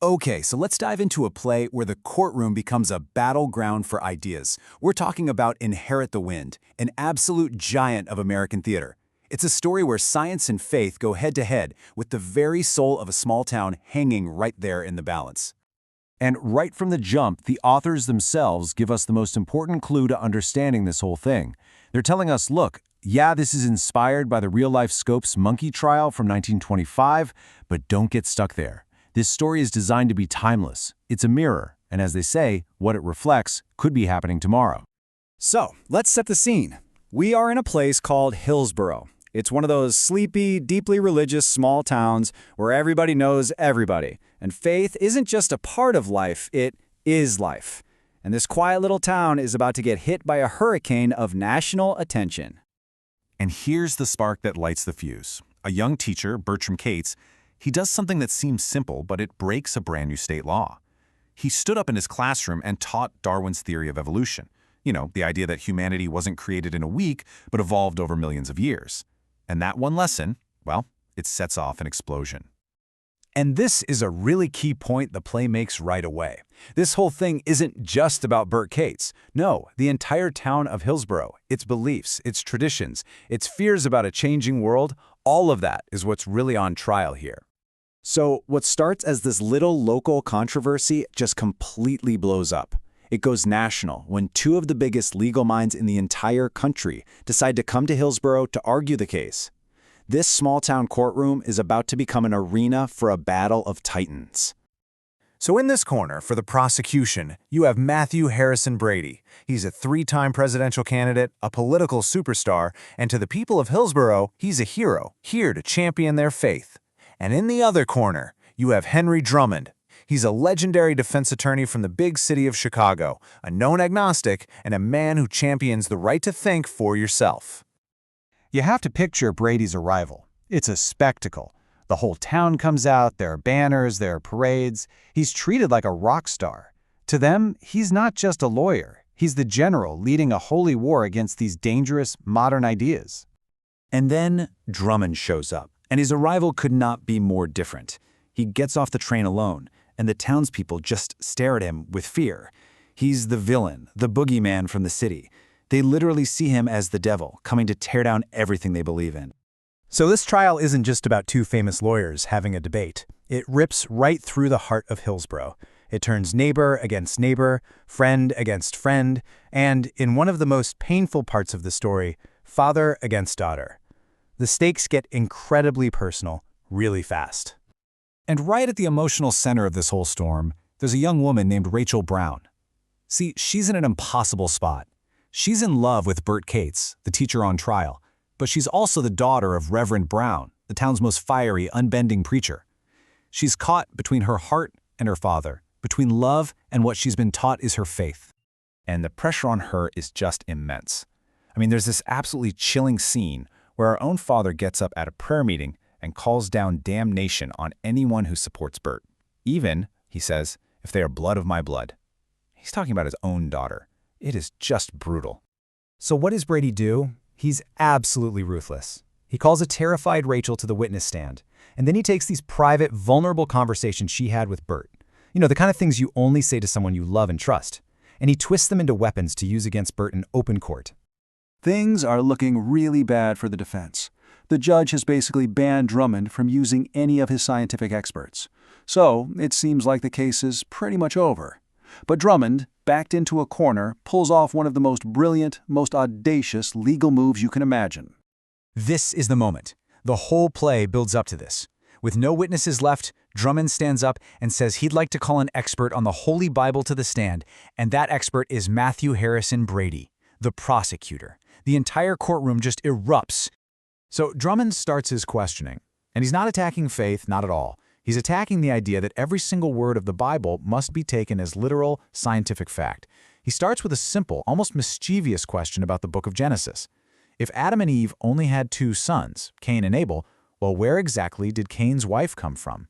Okay, so let's dive into a play where the courtroom becomes a battleground for ideas. We're talking about Inherit the Wind, an absolute giant of American theater. It's a story where science and faith go head-to-head, with the very soul of a small town hanging right there in the balance. And right from the jump, the authors themselves give us the most important clue to understanding this whole thing. They're telling us, look, yeah, this is inspired by the real-life Scopes monkey trial from 1925, but don't get stuck there. This story is designed to be timeless. It's a mirror, and as they say, what it reflects could be happening tomorrow. So, let's set the scene. We are in a place called Hillsboro. It's one of those sleepy, deeply religious small towns where everybody knows everybody. And faith isn't just a part of life, it is life. And this quiet little town is about to get hit by a hurricane of national attention. And here's the spark that lights the fuse. A young teacher, Bertram Cates, he does something that seems simple, but it breaks a brand new state law. He stood up in his classroom and taught Darwin's theory of evolution. You know, the idea that humanity wasn't created in a week, but evolved over millions of years. And that one lesson, well, it sets off an explosion. And this is a really key point the play makes right away. This whole thing isn't just about Bert Cates. No, the entire town of Hillsboro, its beliefs, its traditions, its fears about a changing world, all of that is what's really on trial here. So what starts as this little local controversy just completely blows up. It goes national when two of the biggest legal minds in the entire country decide to come to Hillsboro to argue the case. This small-town courtroom is about to become an arena for a battle of titans. So in this corner, for the prosecution, you have Matthew Harrison Brady. He's a three-time presidential candidate, a political superstar, and to the people of Hillsboro, he's a hero, here to champion their faith. And in the other corner, you have Henry Drummond. He's a legendary defense attorney from the big city of Chicago, a known agnostic, and a man who champions the right to think for yourself. You have to picture Brady's arrival. It's a spectacle. The whole town comes out, there are banners, there are parades. He's treated like a rock star. To them, he's not just a lawyer. He's the general leading a holy war against these dangerous, modern ideas. And then Drummond shows up, and his arrival could not be more different. He gets off the train alone, and the townspeople just stare at him with fear. He's the villain, the boogeyman from the city. They literally see him as the devil, coming to tear down everything they believe in. So this trial isn't just about two famous lawyers having a debate. It rips right through the heart of Hillsboro. It turns neighbor against neighbor, friend against friend, and, in one of the most painful parts of the story, father against daughter. The stakes get incredibly personal, really fast. And right at the emotional center of this whole storm, there's a young woman named Rachel Brown. See, she's in an impossible spot. She's in love with Bert Cates, the teacher on trial, but she's also the daughter of Reverend Brown, the town's most fiery, unbending preacher. She's caught between her heart and her father, between love and what she's been taught is her faith. And the pressure on her is just immense. I mean, there's this absolutely chilling scene where our own father gets up at a prayer meeting and calls down damnation on anyone who supports Bert. Even, he says, if they are blood of my blood. He's talking about his own daughter. It is just brutal. So what does Brady do? He's absolutely ruthless. He calls a terrified Rachel to the witness stand, and then he takes these private, vulnerable conversations she had with Bert. You know, the kind of things you only say to someone you love and trust. And he twists them into weapons to use against Bert in open court. Things are looking really bad for the defense. The judge has basically banned Drummond from using any of his scientific experts. So it seems like the case is pretty much over. But Drummond, backed into a corner, pulls off one of the most brilliant, most audacious legal moves you can imagine. This is the moment. The whole play builds up to this. With no witnesses left, Drummond stands up and says he'd like to call an expert on the Holy Bible to the stand, and that expert is Matthew Harrison Brady, the prosecutor. The entire courtroom just erupts. So Drummond starts his questioning, and he's not attacking faith, not at all. He's attacking the idea that every single word of the Bible must be taken as literal, scientific fact. He starts with a simple, almost mischievous question about the book of Genesis. If Adam and Eve only had two sons, Cain and Abel, well, where exactly did Cain's wife come from?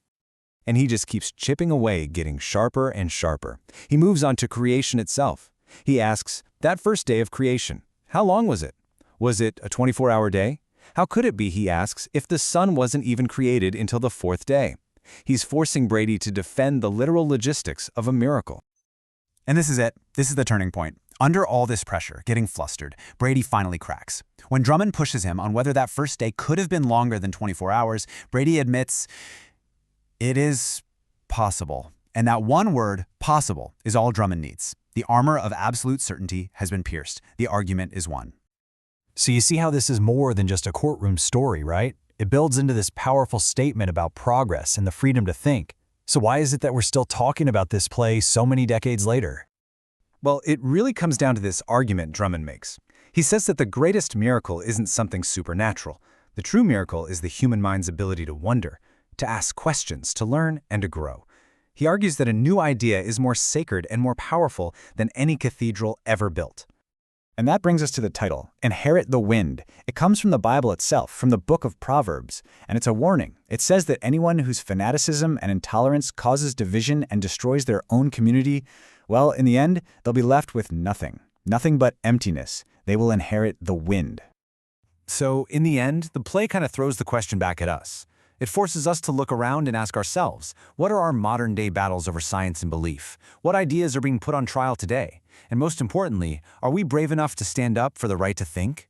And he just keeps chipping away, getting sharper and sharper. He moves on to creation itself. He asks, that first day of creation, how long was it? Was it a 24-hour day? How could it be, he asks, if the sun wasn't even created until the fourth day? He's forcing Brady to defend the literal logistics of a miracle. And this is it. This is the turning point. Under all this pressure, getting flustered, Brady finally cracks. When Drummond pushes him on whether that first day could have been longer than 24 hours, Brady admits it is possible. And that one word, possible, is all Drummond needs. The armor of absolute certainty has been pierced. The argument is won. So you see how this is more than just a courtroom story, right? It builds into this powerful statement about progress and the freedom to think. So why is it that we're still talking about this play so many decades later? Well, it really comes down to this argument Drummond makes. He says that the greatest miracle isn't something supernatural. The true miracle is the human mind's ability to wonder, to ask questions, to learn, and to grow. He argues that a new idea is more sacred and more powerful than any cathedral ever built. And that brings us to the title, Inherit the Wind. It comes from the Bible itself, from the book of Proverbs, and it's a warning. It says that anyone whose fanaticism and intolerance causes division and destroys their own community, well, in the end, they'll be left with nothing. Nothing but emptiness. They will inherit the wind. So, in the end, the play kind of throws the question back at us. It forces us to look around and ask ourselves, what are our modern-day battles over science and belief? What ideas are being put on trial today? And most importantly, are we brave enough to stand up for the right to think?